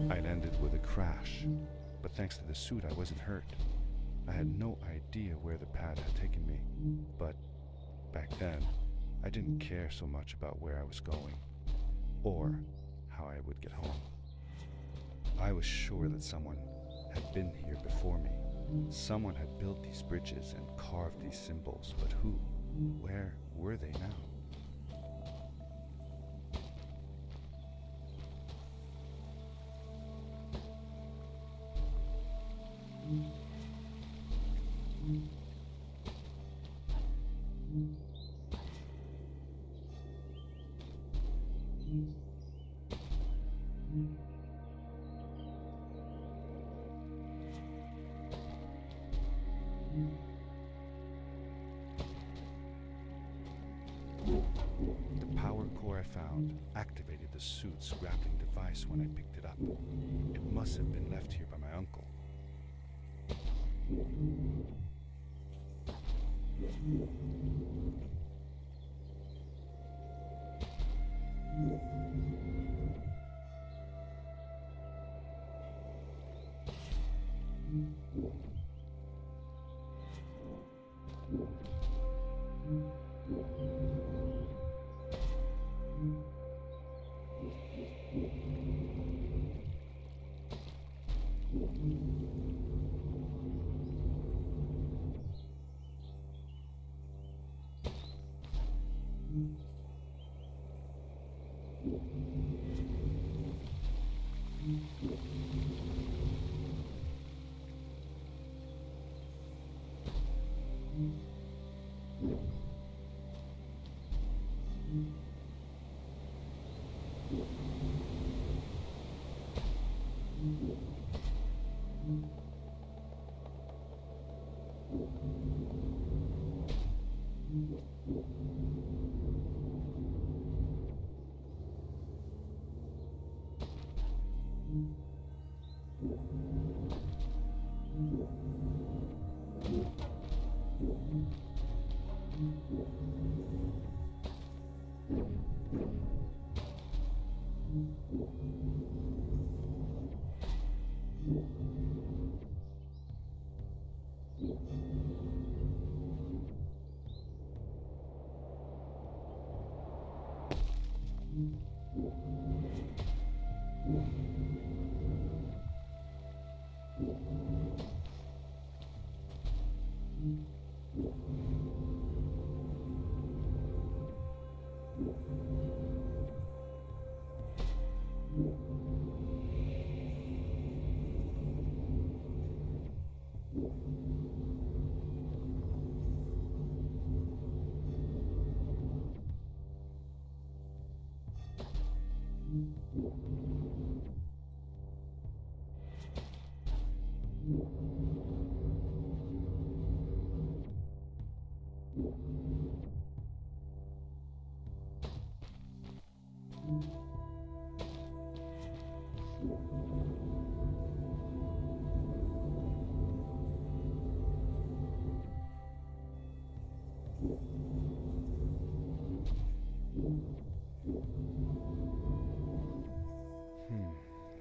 I landed with a crash, but thanks to the suit I wasn't hurt. I had no idea where the pad had taken me, but back then I didn't care so much about where I was going, or how I would get home. I was sure that someone had been here before me. Someone had built these bridges and carved these symbols, but who? Where were they now? The power core I found activated the suit's grappling device when I picked it up. It must have been left here by my uncle.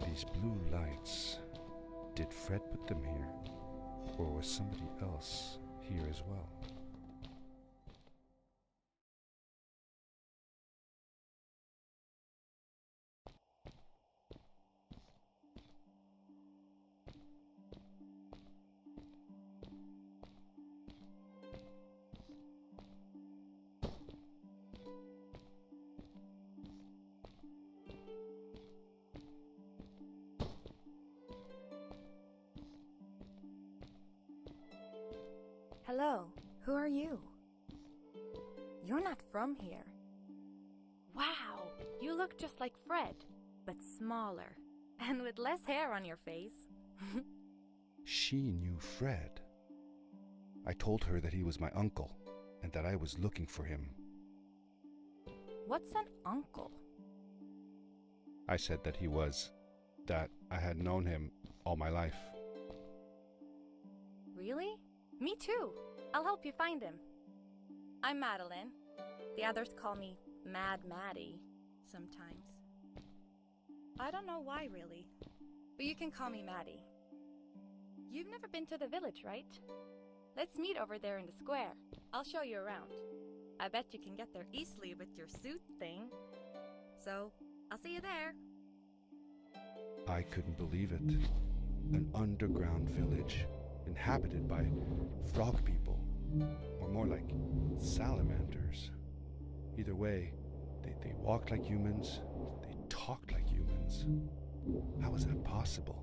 These blue lights, did Fred put them here? Or was somebody else here as well? Hello, who are you? You're not from here. Wow, you look just like Fred, but smaller, and with less hair on your face. She knew Fred. I told her that he was my uncle, and that I was looking for him. What's an uncle? I said that I had known him all my life. Really? Me too. I'll help you find him. I'm Madeline. The others call me Mad Maddie sometimes. I don't know why, really. But you can call me Maddie. You've never been to the village, right? Let's meet over there in the square. I'll show you around. I bet you can get there easily with your suit thing. So, I'll see you there. I couldn't believe it. An underground village, inhabited by frog people, or more like salamanders. Either way, they walked like humans, they talked like humans. How was that possible?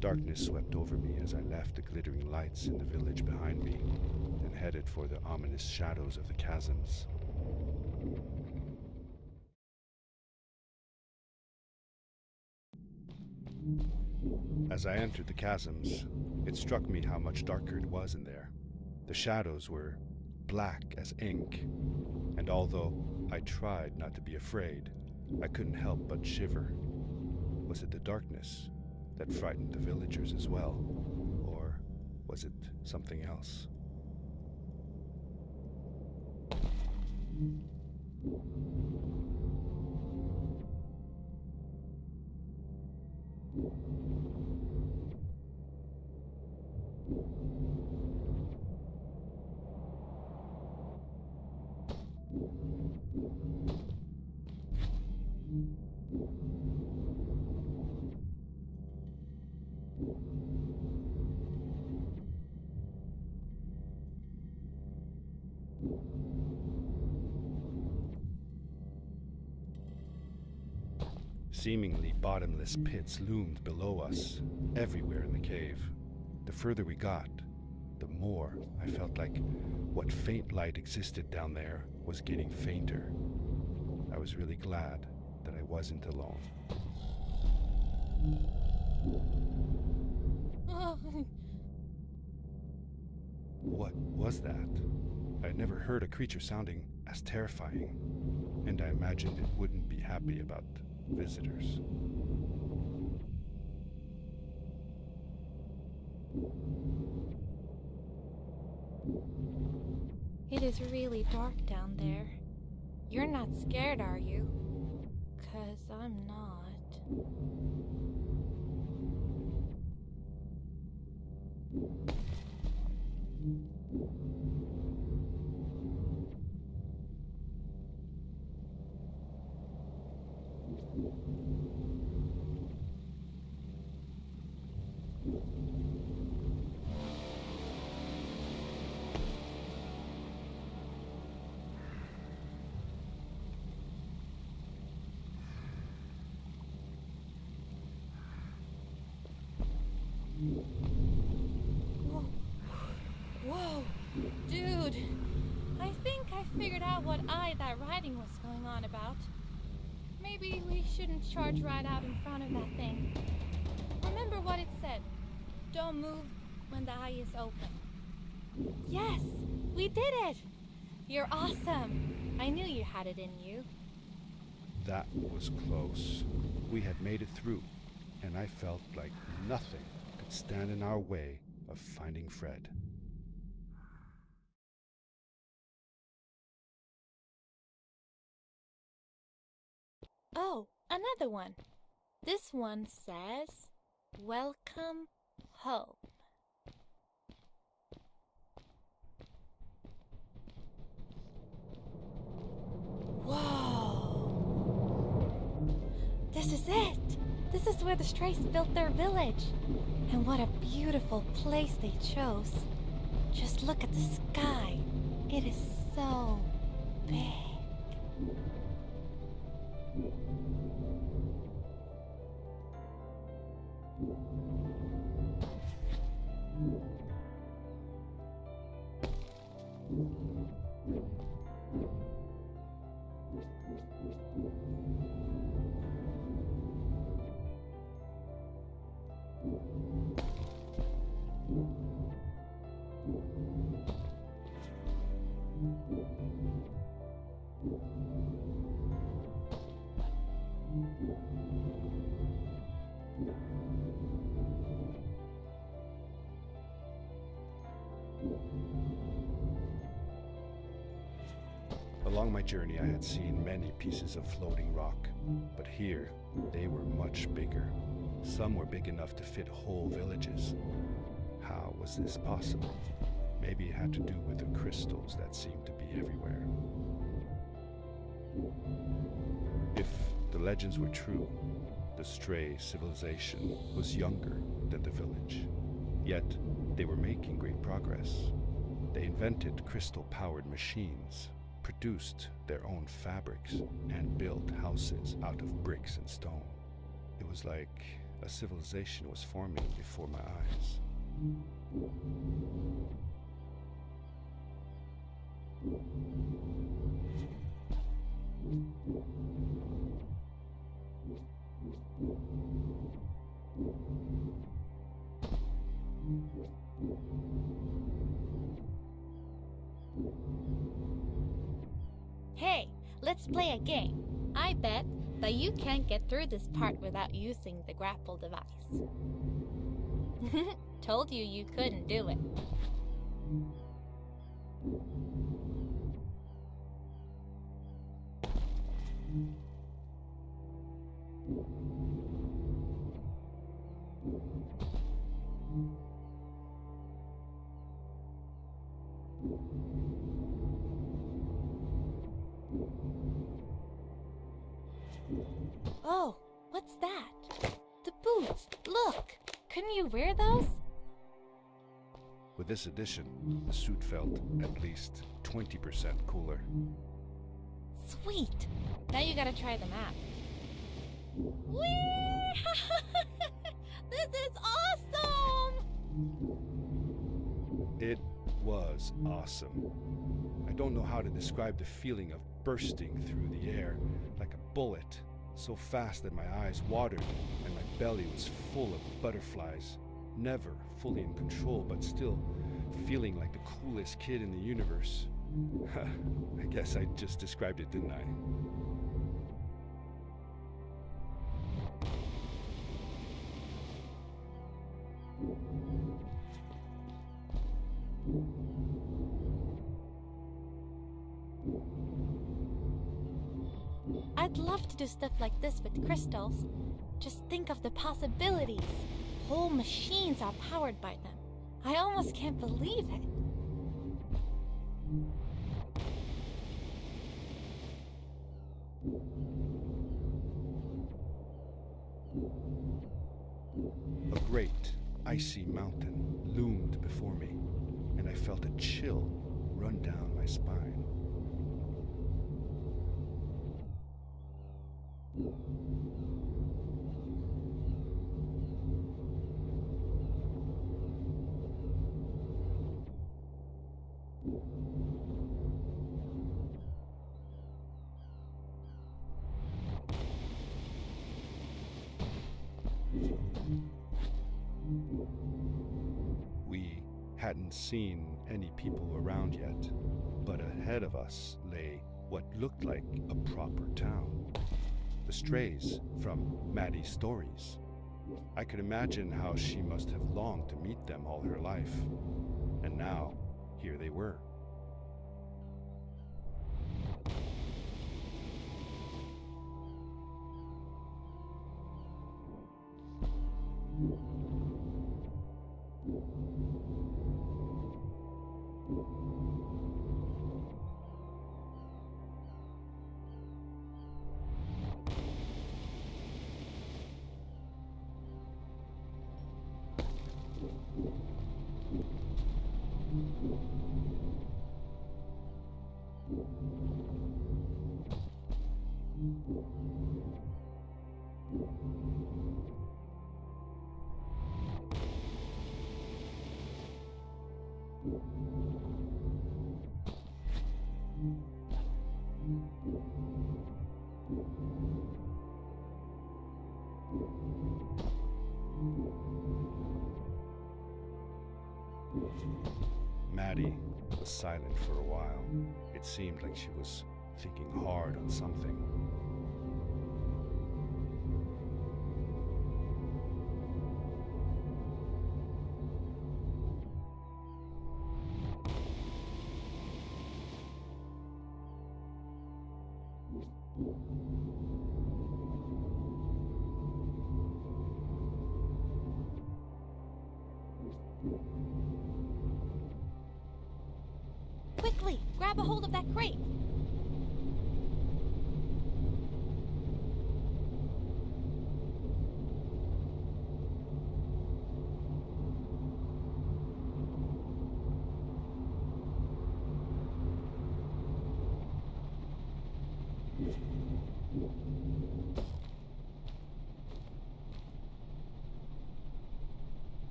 Darkness swept over me as I left the glittering lights in the village behind me and headed for the ominous shadows of the chasms. As I entered the chasms, it struck me how much darker it was in there. The shadows were black as ink, and although I tried not to be afraid, I couldn't help but shiver. Was it the darkness that frightened the villagers as well, or was it something else? Seemingly bottomless pits loomed below us, everywhere in the cave. The further we got, the more I felt like what faint light existed down there was getting fainter. I was really glad that I wasn't alone. What was that? I had never heard a creature sounding as terrifying, and I imagined it wouldn't be happy about visitors. It is really dark down there. You're not scared, are you? 'Cause I'm not. Whoa. Whoa. Dude, I think I figured out what that writing was going on about. Maybe we shouldn't charge right out in front of that thing. Remember what it said. Don't move when the eye is open. Yes, we did it! You're awesome. I knew you had it in you. That was close. We had made it through, and I felt like nothing could stand in our way of finding Fred. Oh, another one. This one says, "Welcome home." Whoa! This is it! This is where the Strays built their village. And what a beautiful place they chose. Just look at the sky. It is so big. Along my journey, I had seen many pieces of floating rock, but here they were much bigger. Some were big enough to fit whole villages. How was this possible? Maybe it had to do with the crystals that seemed to be everywhere. If the legends were true, the Stray civilization was younger than the village. Yet, they were making great progress. They invented crystal-powered machines, produced their own fabrics, and built houses out of bricks and stone. It was like a civilization was forming before my eyes. Hey, let's play a game. I bet that you can't get through this part without using the grapple device. Told you you couldn't do it. Oh, what's that? The boots! Look! Couldn't you wear those? With this addition, the suit felt at least 20% cooler. Sweet! Now you gotta try them out. Whee! This is awesome! It was awesome. I don't know how to describe the feeling of bursting through the air like a bullet, so fast that my eyes watered and my belly was full of butterflies. Never fully in control, but still feeling like the coolest kid in the universe. I guess I just described it, didn't I? I'd love to do stuff like this with crystals. Just think of the possibilities. Whole machines are powered by them. I almost can't believe it. A great, icy mountain loomed before me, and I felt a chill run down my spine. hadn't seen any people around yet, but ahead of us lay what looked like a proper town. The strays from Maddie's stories. I could imagine how she must have longed to meet them all her life. And now, here they were. Maddie was silent for a while. It seemed like she was thinking hard on something. Quickly, grab a hold of that crate.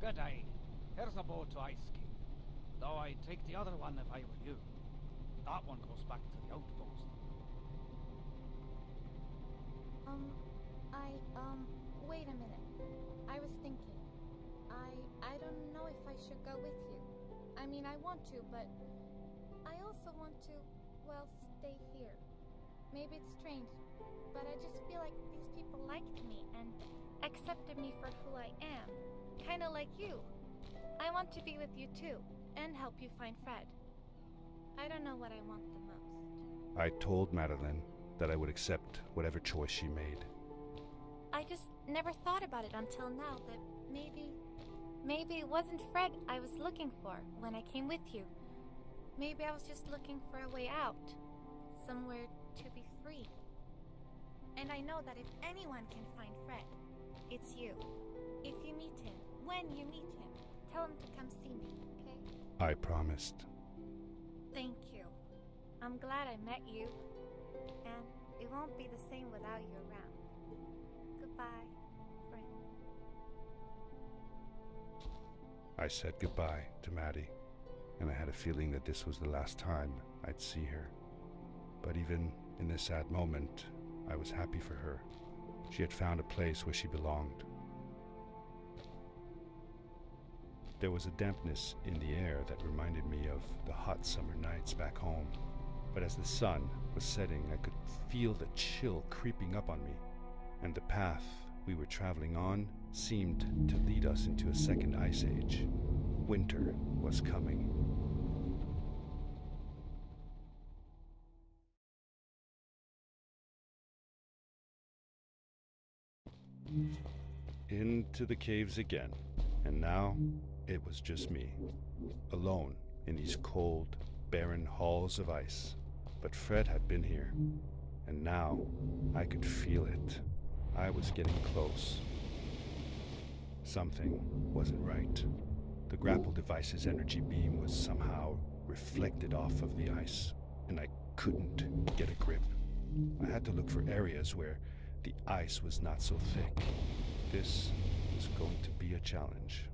Good day. Here's a boat to Ice King. Though I'd take the other one if I were you. That one goes back to the outpost. Wait a minute. I was thinking. I don't know if I should go with you. I mean, I want to, but I also want to, well, stay here. Maybe it's strange, but I just feel like these people liked me and accepted me for who I am. Kinda like you. I want to be with you too, and help you find Fred. I don't know what I want the most. I told Madeline that I would accept whatever choice she made. I just never thought about it until now that maybe it wasn't Fred I was looking for when I came with you. Maybe I was just looking for a way out, somewhere to be free. And I know that if anyone can find Fred, it's you. If you meet him, when you meet him, tell him to come see me, okay? I promised. Thank you. I'm glad I met you, and it won't be the same without you around. Goodbye, friend. I said goodbye to Maddie, and I had a feeling that this was the last time I'd see her. But even in this sad moment, I was happy for her. She had found a place where she belonged. There was a dampness in the air that reminded me of the hot summer nights back home. But as the sun was setting, I could feel the chill creeping up on me, and the path we were traveling on seemed to lead us into a second ice age. Winter was coming. Into the caves again, and now it was just me, alone in these cold, barren halls of ice. But Fred had been here, and now I could feel it. I was getting close. Something wasn't right. The grapple device's energy beam was somehow reflected off of the ice, and I couldn't get a grip. I had to look for areas where the ice was not so thick. This was going to be a challenge.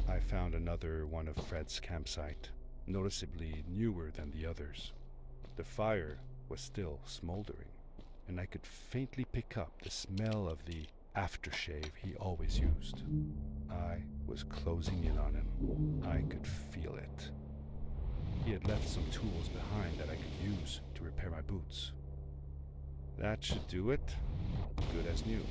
I found another one of Fred's campsite, noticeably newer than the others. The fire was still smoldering, and I could faintly pick up the smell of the aftershave he always used. I was closing in on him. I could feel it. He had left some tools behind that I could use to repair my boots. That should do it. Good as new.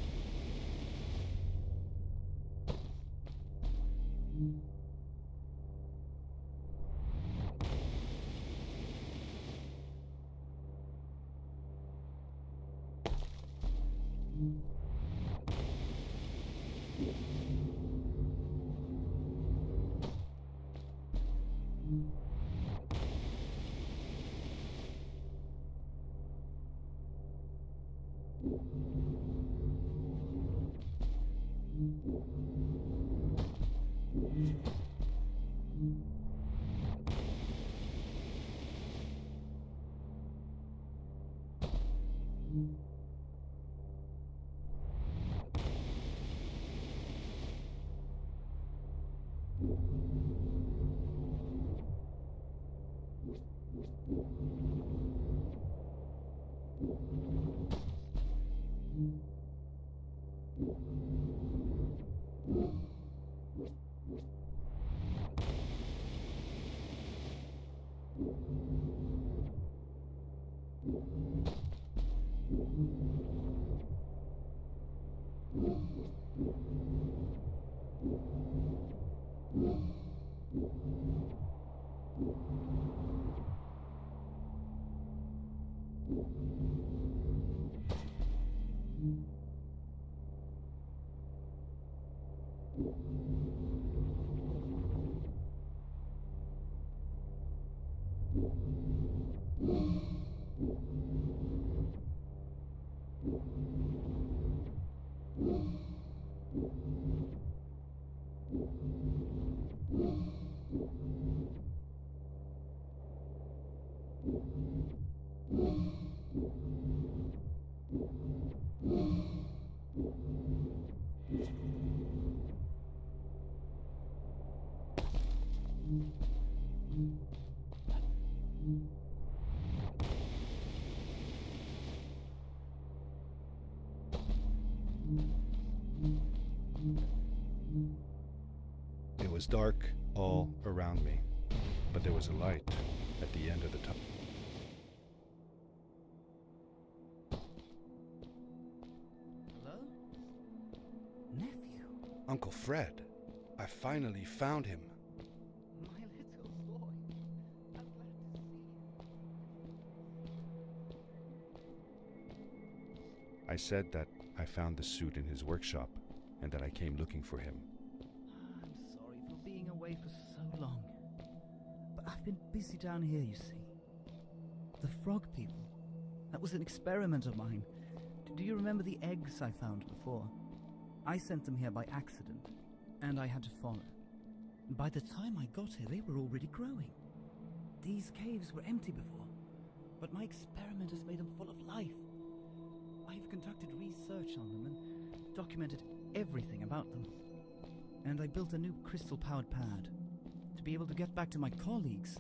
was dark all around me, but there was a light at the end of the tunnel. Hello? Nephew? Uncle Fred, I finally found him. My little boy. I'm glad to see you. I said that I found the suit in his workshop and that I came looking for him. I'm sorry for being away for so long. But I've been busy down here, you see. The frog people. That was an experiment of mine. Do you remember the eggs I found before? I sent them here by accident, and I had to follow. By the time I got here, they were already growing. These caves were empty before, but my experiment has made them full of life. I've conducted research on them and documented everything about them. And I built a new crystal-powered pad to be able to get back to my colleagues,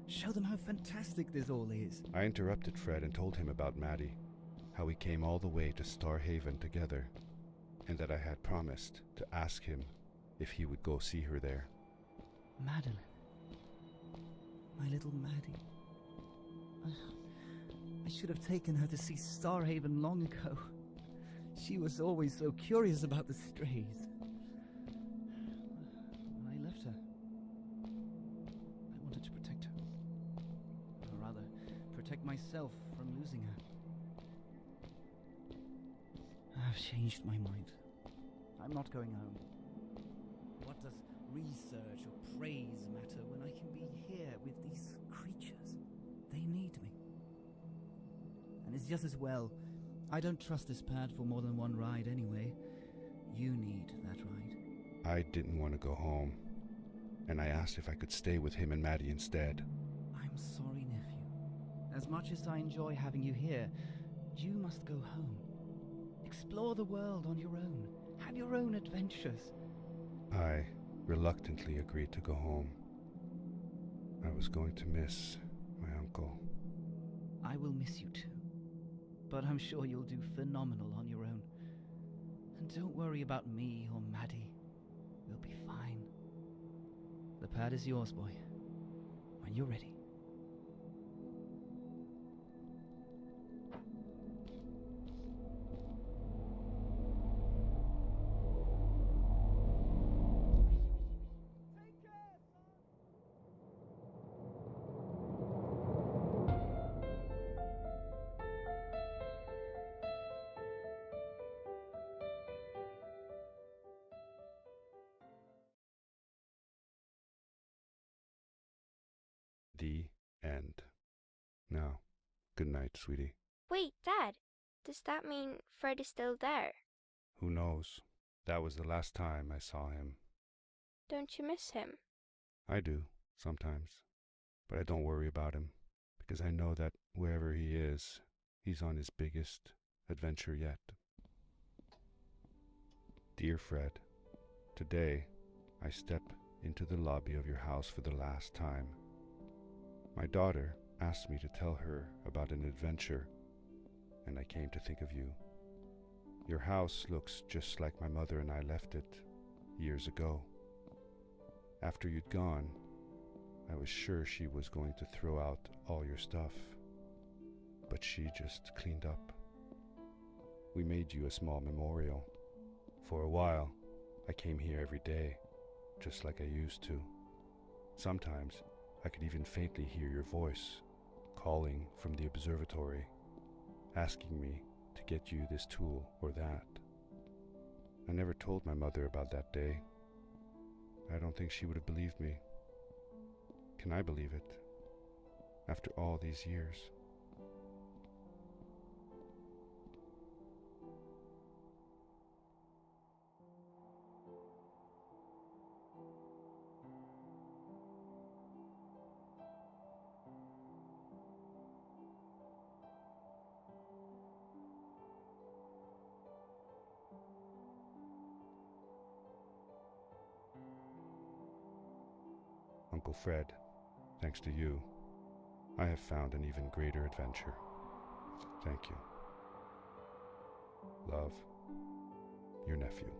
show them how fantastic this all is. I interrupted Fred and told him about Maddie, how we came all the way to Starhaven together, and that I had promised to ask him if he would go see her there. Madeline. My little Maddie. I should have taken her to see Starhaven long ago. She was always so curious about the strays. When I left her, I wanted to protect her. Or rather, protect myself from losing her. I've changed my mind. I'm not going home. What does research or praise matter when I can be here with these creatures? They need me. And it's just as well. I don't trust this pad for more than one ride anyway. You need that ride. I didn't want to go home, and I asked if I could stay with him and Maddie instead. I'm sorry, nephew. As much as I enjoy having you here, you must go home. Explore the world on your own. Have your own adventures. I reluctantly agreed to go home. I was going to miss my uncle. I will miss you too. But I'm sure you'll do phenomenal on your own. And don't worry about me or Maddie. We'll be fine. The pad is yours, boy. When you're ready. The end. Now, good night, sweetie. Wait, Dad, does that mean Fred is still there? Who knows? That was the last time I saw him. Don't you miss him? I do, sometimes. But I don't worry about him, because I know that wherever he is, he's on his biggest adventure yet. Dear Fred, today I step into the lobby of your house for the last time. My daughter asked me to tell her about an adventure, and I came to think of you. Your house looks just like my mother and I left it years ago. After you'd gone, I was sure she was going to throw out all your stuff, but she just cleaned up. We made you a small memorial. For a while, I came here every day, just like I used to. Sometimes I could even faintly hear your voice calling from the observatory, asking me to get you this tool or that. I never told my mother about that day. I don't think she would have believed me. Can I believe it? After all these years. Uncle Fred, thanks to you, I have found an even greater adventure. Thank you. Love, your nephew.